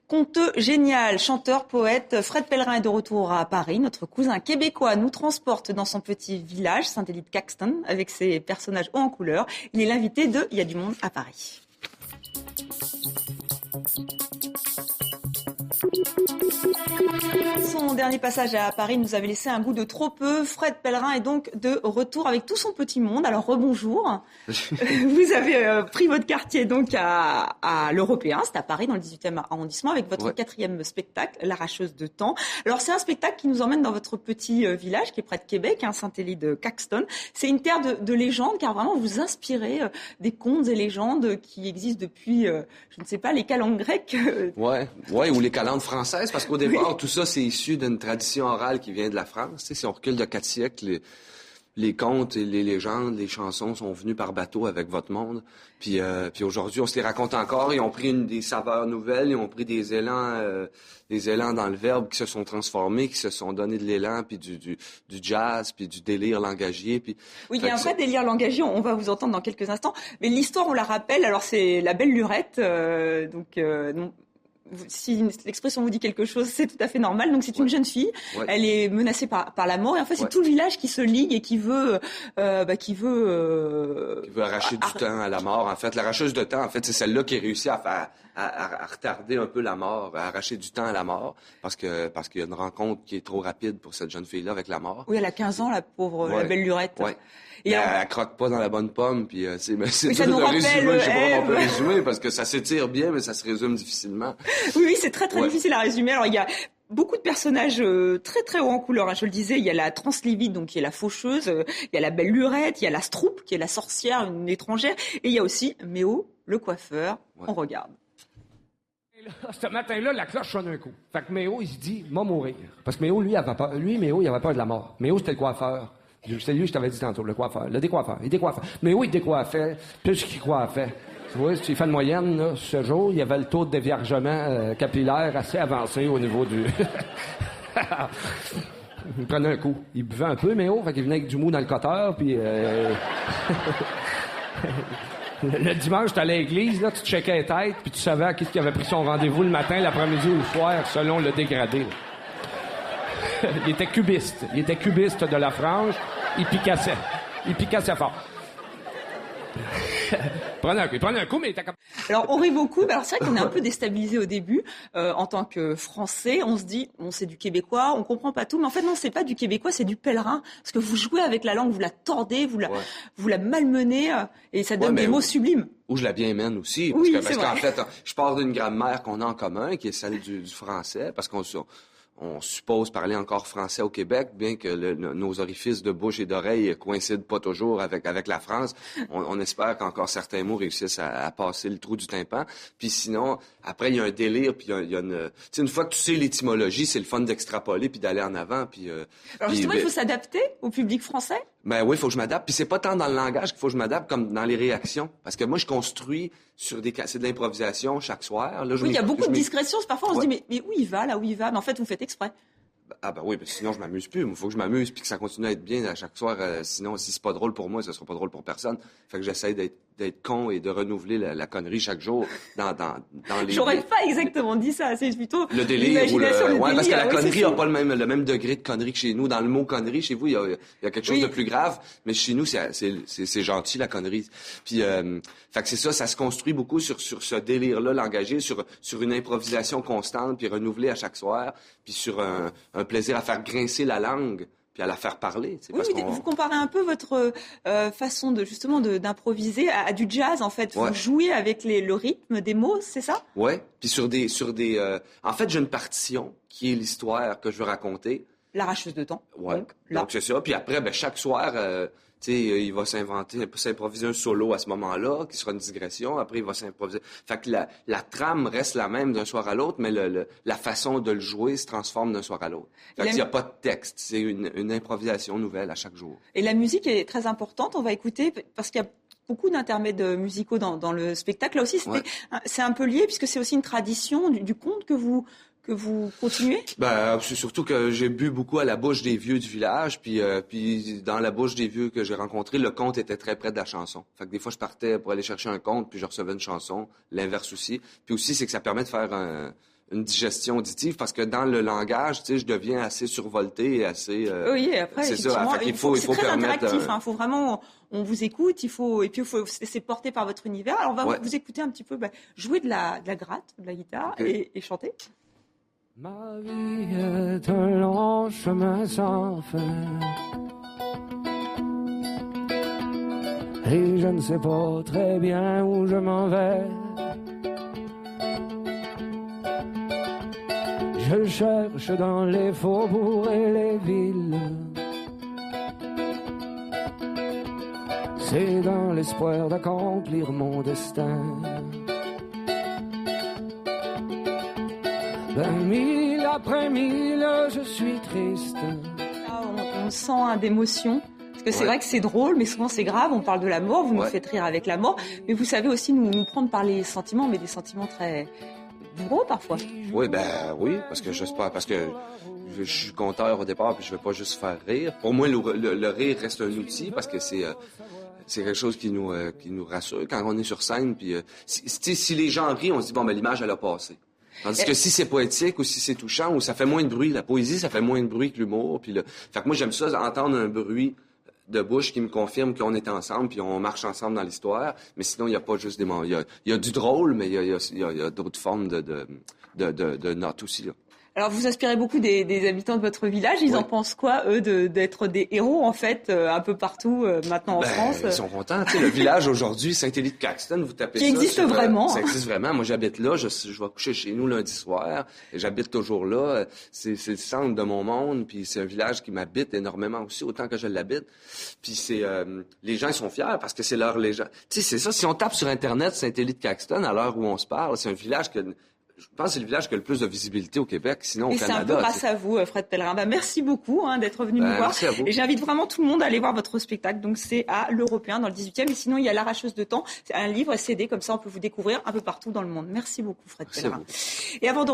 Conteux génial, chanteur, poète, Fred Pellerin est de retour à Paris. Notre cousin québécois nous transporte dans son petit village, Saint-Élie-de-Caxton, avec ses personnages hauts en couleur. Il est l'invité de Il y a du monde à Paris. Son dernier passage à Paris nous avait laissé un goût de trop peu. Fred Pellerin est donc de retour avec tout son petit monde. Alors rebonjour. Vous avez pris votre quartier donc à l'Européen, c'est à Paris dans le 18e arrondissement avec votre quatrième spectacle, L'Arracheuse de temps. Alors c'est un spectacle qui nous emmène dans votre petit village qui est près de Québec, Saint-Élie-de-Caxton. C'est une terre de légendes car vraiment vous inspirez des contes et légendes qui existent depuis, je ne sais pas, les calendes grecques. Ouais, ou les calendes françaises parce qu'au départ, tout ça, c'est issu d'une tradition orale qui vient de la France. Tu sais, si on recule de 4 siècles, les contes et les légendes, les chansons sont venus par bateau avec votre monde. Puis aujourd'hui, on se les raconte encore. Ils ont pris des saveurs nouvelles, ils ont pris des élans dans le verbe qui se sont transformés, qui se sont donné de l'élan, puis du jazz, puis du délire langagier. Puis oui, il y a un vrai délire langagier. On va vous entendre dans quelques instants. Mais l'histoire, on la rappelle. Alors c'est la belle lurette, si l'expression vous dit quelque chose, c'est tout à fait normal. Donc c'est une jeune fille, elle est menacée par la mort et en fait c'est tout le village qui se ligue et qui veut arracher du temps à la mort. En fait, l'arracheuse de temps, en fait, c'est celle-là qui réussit à retarder un peu la mort, à arracher du temps à la mort parce qu'il y a une rencontre qui est trop rapide pour cette jeune fille-là avec la mort. Oui, elle a 15 ans, la pauvre, la belle lurette. Ouais. Et elle croque pas dans la bonne pomme, puis c'est dur de résumer, je sais pas comment on peut résumer, parce que ça s'étire bien, mais ça se résume difficilement. Oui, c'est très difficile à résumer. Alors il y a beaucoup de personnages très très hauts en couleur. Je le disais, il y a la translivide, donc qui est la faucheuse, il y a la belle lurette, il y a la stroupe, qui est la sorcière, une étrangère, et il y a aussi Méo, le coiffeur. On regarde. Ce matin-là, la cloche sonne un coup. Fait que Méo, il se dit, m'a mourir. Parce que Méo, lui, il avait peur de la mort. Méo, c'était le coiffeur. C'est lui, je t'avais dit tantôt, le coiffeur. Le décoiffeur. Il décoiffait. Méo, il décoiffait plus qu'il coiffait. Tu vois, si tu fais une moyenne, là, ce jour, il y avait le taux de déviergement capillaire assez avancé au niveau du... Il prenait un coup. Il buvait un peu, Méo, fait qu'il venait avec du mou dans le coteur, puis... Le dimanche, tu allais à l'église, là, tu te checkais les têtes, puis tu savais à qui avait pris son rendez-vous le matin, l'après-midi ou le soir, selon le dégradé. Il était cubiste. Il était cubiste de la frange. Il picassait fort. Prenez un coup, mais il était comme... Alors, on rit beaucoup. Alors, c'est vrai qu'on est un peu déstabilisé au début. En tant que Français, on se dit, c'est du québécois, on comprend pas tout. Mais en fait, non, c'est pas du québécois, c'est du pèlerin. Parce que vous jouez avec la langue, vous la tordez, vous la malmenez, et ça donne des mots sublimes. Ou je la bien mène aussi. Parce qu'en fait, je pars d'une grammaire qu'on a en commun, qui est celle du français, parce qu'on suppose parler encore français au Québec, bien que nos orifices de bouche et d'oreille coïncident pas toujours avec la France. On espère qu'encore certains mots réussissent à passer le trou du tympan. Puis sinon, après, il y a un délire, puis il y a une... Tu sais, une fois que tu sais l'étymologie, c'est le fun d'extrapoler puis d'aller en avant. Puis, alors justement, il faut s'adapter au public français? Ben oui, il faut que je m'adapte. Puis c'est pas tant dans le langage qu'il faut que je m'adapte comme dans les réactions. Parce que moi, je construis c'est de l'improvisation chaque soir. Là, il y a beaucoup de discrétion. Parfois, on se dit, mais où il va, là où il va? Mais en fait, vous faites exprès. Ah ben oui, sinon je m'amuse plus. Il faut que je m'amuse puis que ça continue à être bien à chaque soir. Sinon, si c'est pas drôle pour moi, ça sera pas drôle pour personne. Fait que j'essaie d'être con et de renouveler la connerie chaque jour dans les... J'aurais pas exactement dit ça. C'est plutôt le délire ou parce que la connerie a pas le même degré de connerie que chez nous. Dans le mot connerie, chez vous, il y a quelque chose de plus grave. Mais chez nous, c'est gentil, la connerie. Puis, fait que c'est ça se construit beaucoup sur ce délire-là, l'engager, sur une improvisation constante puis renouvelée à chaque soir, puis sur un plaisir à faire grincer la langue puis à la faire parler. Oui, mais vous comparez un peu votre façon d'improviser à du jazz, en fait. Vous jouez avec le rythme des mots, c'est ça? Oui, puis sur des... En fait, j'ai une partition qui est l'histoire que je veux raconter. L'arracheuse de temps. Ouais. Donc c'est ça. Puis après, chaque soir... tu sais, il va s'improviser un solo à ce moment-là, qui sera une digression. Après, il va s'improviser. Fait que la trame reste la même d'un soir à l'autre, mais la façon de le jouer se transforme d'un soir à l'autre. Fait qu'il n'y a pas de texte. C'est une improvisation nouvelle à chaque jour. Et la musique est très importante. On va écouter, parce qu'il y a beaucoup d'intermèdes musicaux dans le spectacle. Là aussi, c'est un peu lié, puisque c'est aussi une tradition du conte que vous continuez? C'est surtout que j'ai bu beaucoup à la bouche des vieux du village, puis dans la bouche des vieux que j'ai rencontrés, le conte était très près de la chanson. Fait que des fois, je partais pour aller chercher un conte, puis je recevais une chanson, l'inverse aussi. Puis aussi, c'est que ça permet de faire une digestion auditive parce que dans le langage, tu sais, je deviens assez survolté et assez... oui, après, c'est ça. il faut très permettre... interactif. Il faut vraiment... On vous écoute, et puis il faut se laisser porter par votre univers. Alors, on va vous écouter un petit peu, jouer de la gratte, de la guitare et chanter. Ma vie est un long chemin sans fin. Et je ne sais pas très bien où je m'en vais. Je cherche dans les faubourgs et les villes. C'est dans l'espoir d'accomplir mon destin. Mille après mille, je suis triste. On sent d'émotion. Parce que c'est vrai que c'est drôle, mais souvent c'est grave. On parle de la mort, vous nous faites rire avec la mort. Mais vous savez aussi nous prendre par les sentiments, mais des sentiments très gros parfois. Oui, parce que je suis conteur au départ, puis je veux pas juste faire rire. Pour moi, le rire reste un outil parce que c'est quelque chose qui nous rassure quand on est sur scène. Puis si les gens rient, on se dit l'image elle a passé. Tandis que si c'est poétique ou si c'est touchant ou ça fait moins de bruit, la poésie ça fait moins de bruit que l'humour. Fait que moi j'aime ça entendre un bruit de bouche qui me confirme qu'on est ensemble puis on marche ensemble dans l'histoire. Mais sinon il y a pas juste des moments. Il y a du drôle, mais il y a d'autres formes de notes aussi là. Alors, vous inspirez beaucoup des habitants de votre village. Ils en pensent quoi, eux, d'être des héros, en fait, un peu partout, maintenant en France? Ils sont contents. Tu sais, le village aujourd'hui, Saint-Élie-de-Caxton, vous tapez ça. Qui existe vraiment. Ça existe vraiment. Moi, j'habite là. Je vais coucher chez nous lundi soir. Et j'habite toujours là. C'est le centre de mon monde. Puis c'est un village qui m'habite énormément aussi, autant que je l'habite. Puis les gens, ils sont fiers parce que c'est leur légende. Tu sais, c'est ça. Si on tape sur Internet Saint-Élie-de-Caxton, à l'heure où on se parle, c'est un village je pense que c'est le village qui a le plus de visibilité au Québec, sinon au Canada. Et c'est un peu grâce à vous, Fred Pellerin. Merci beaucoup d'être venu nous voir. Merci à vous. Et j'invite vraiment tout le monde à aller voir votre spectacle. Donc c'est à l'Européen, dans le 18e. Et sinon, il y a L'Arracheuse de temps. C'est un livre CD, comme ça on peut vous découvrir un peu partout dans le monde. Merci beaucoup, Fred Pellerin. Et avant de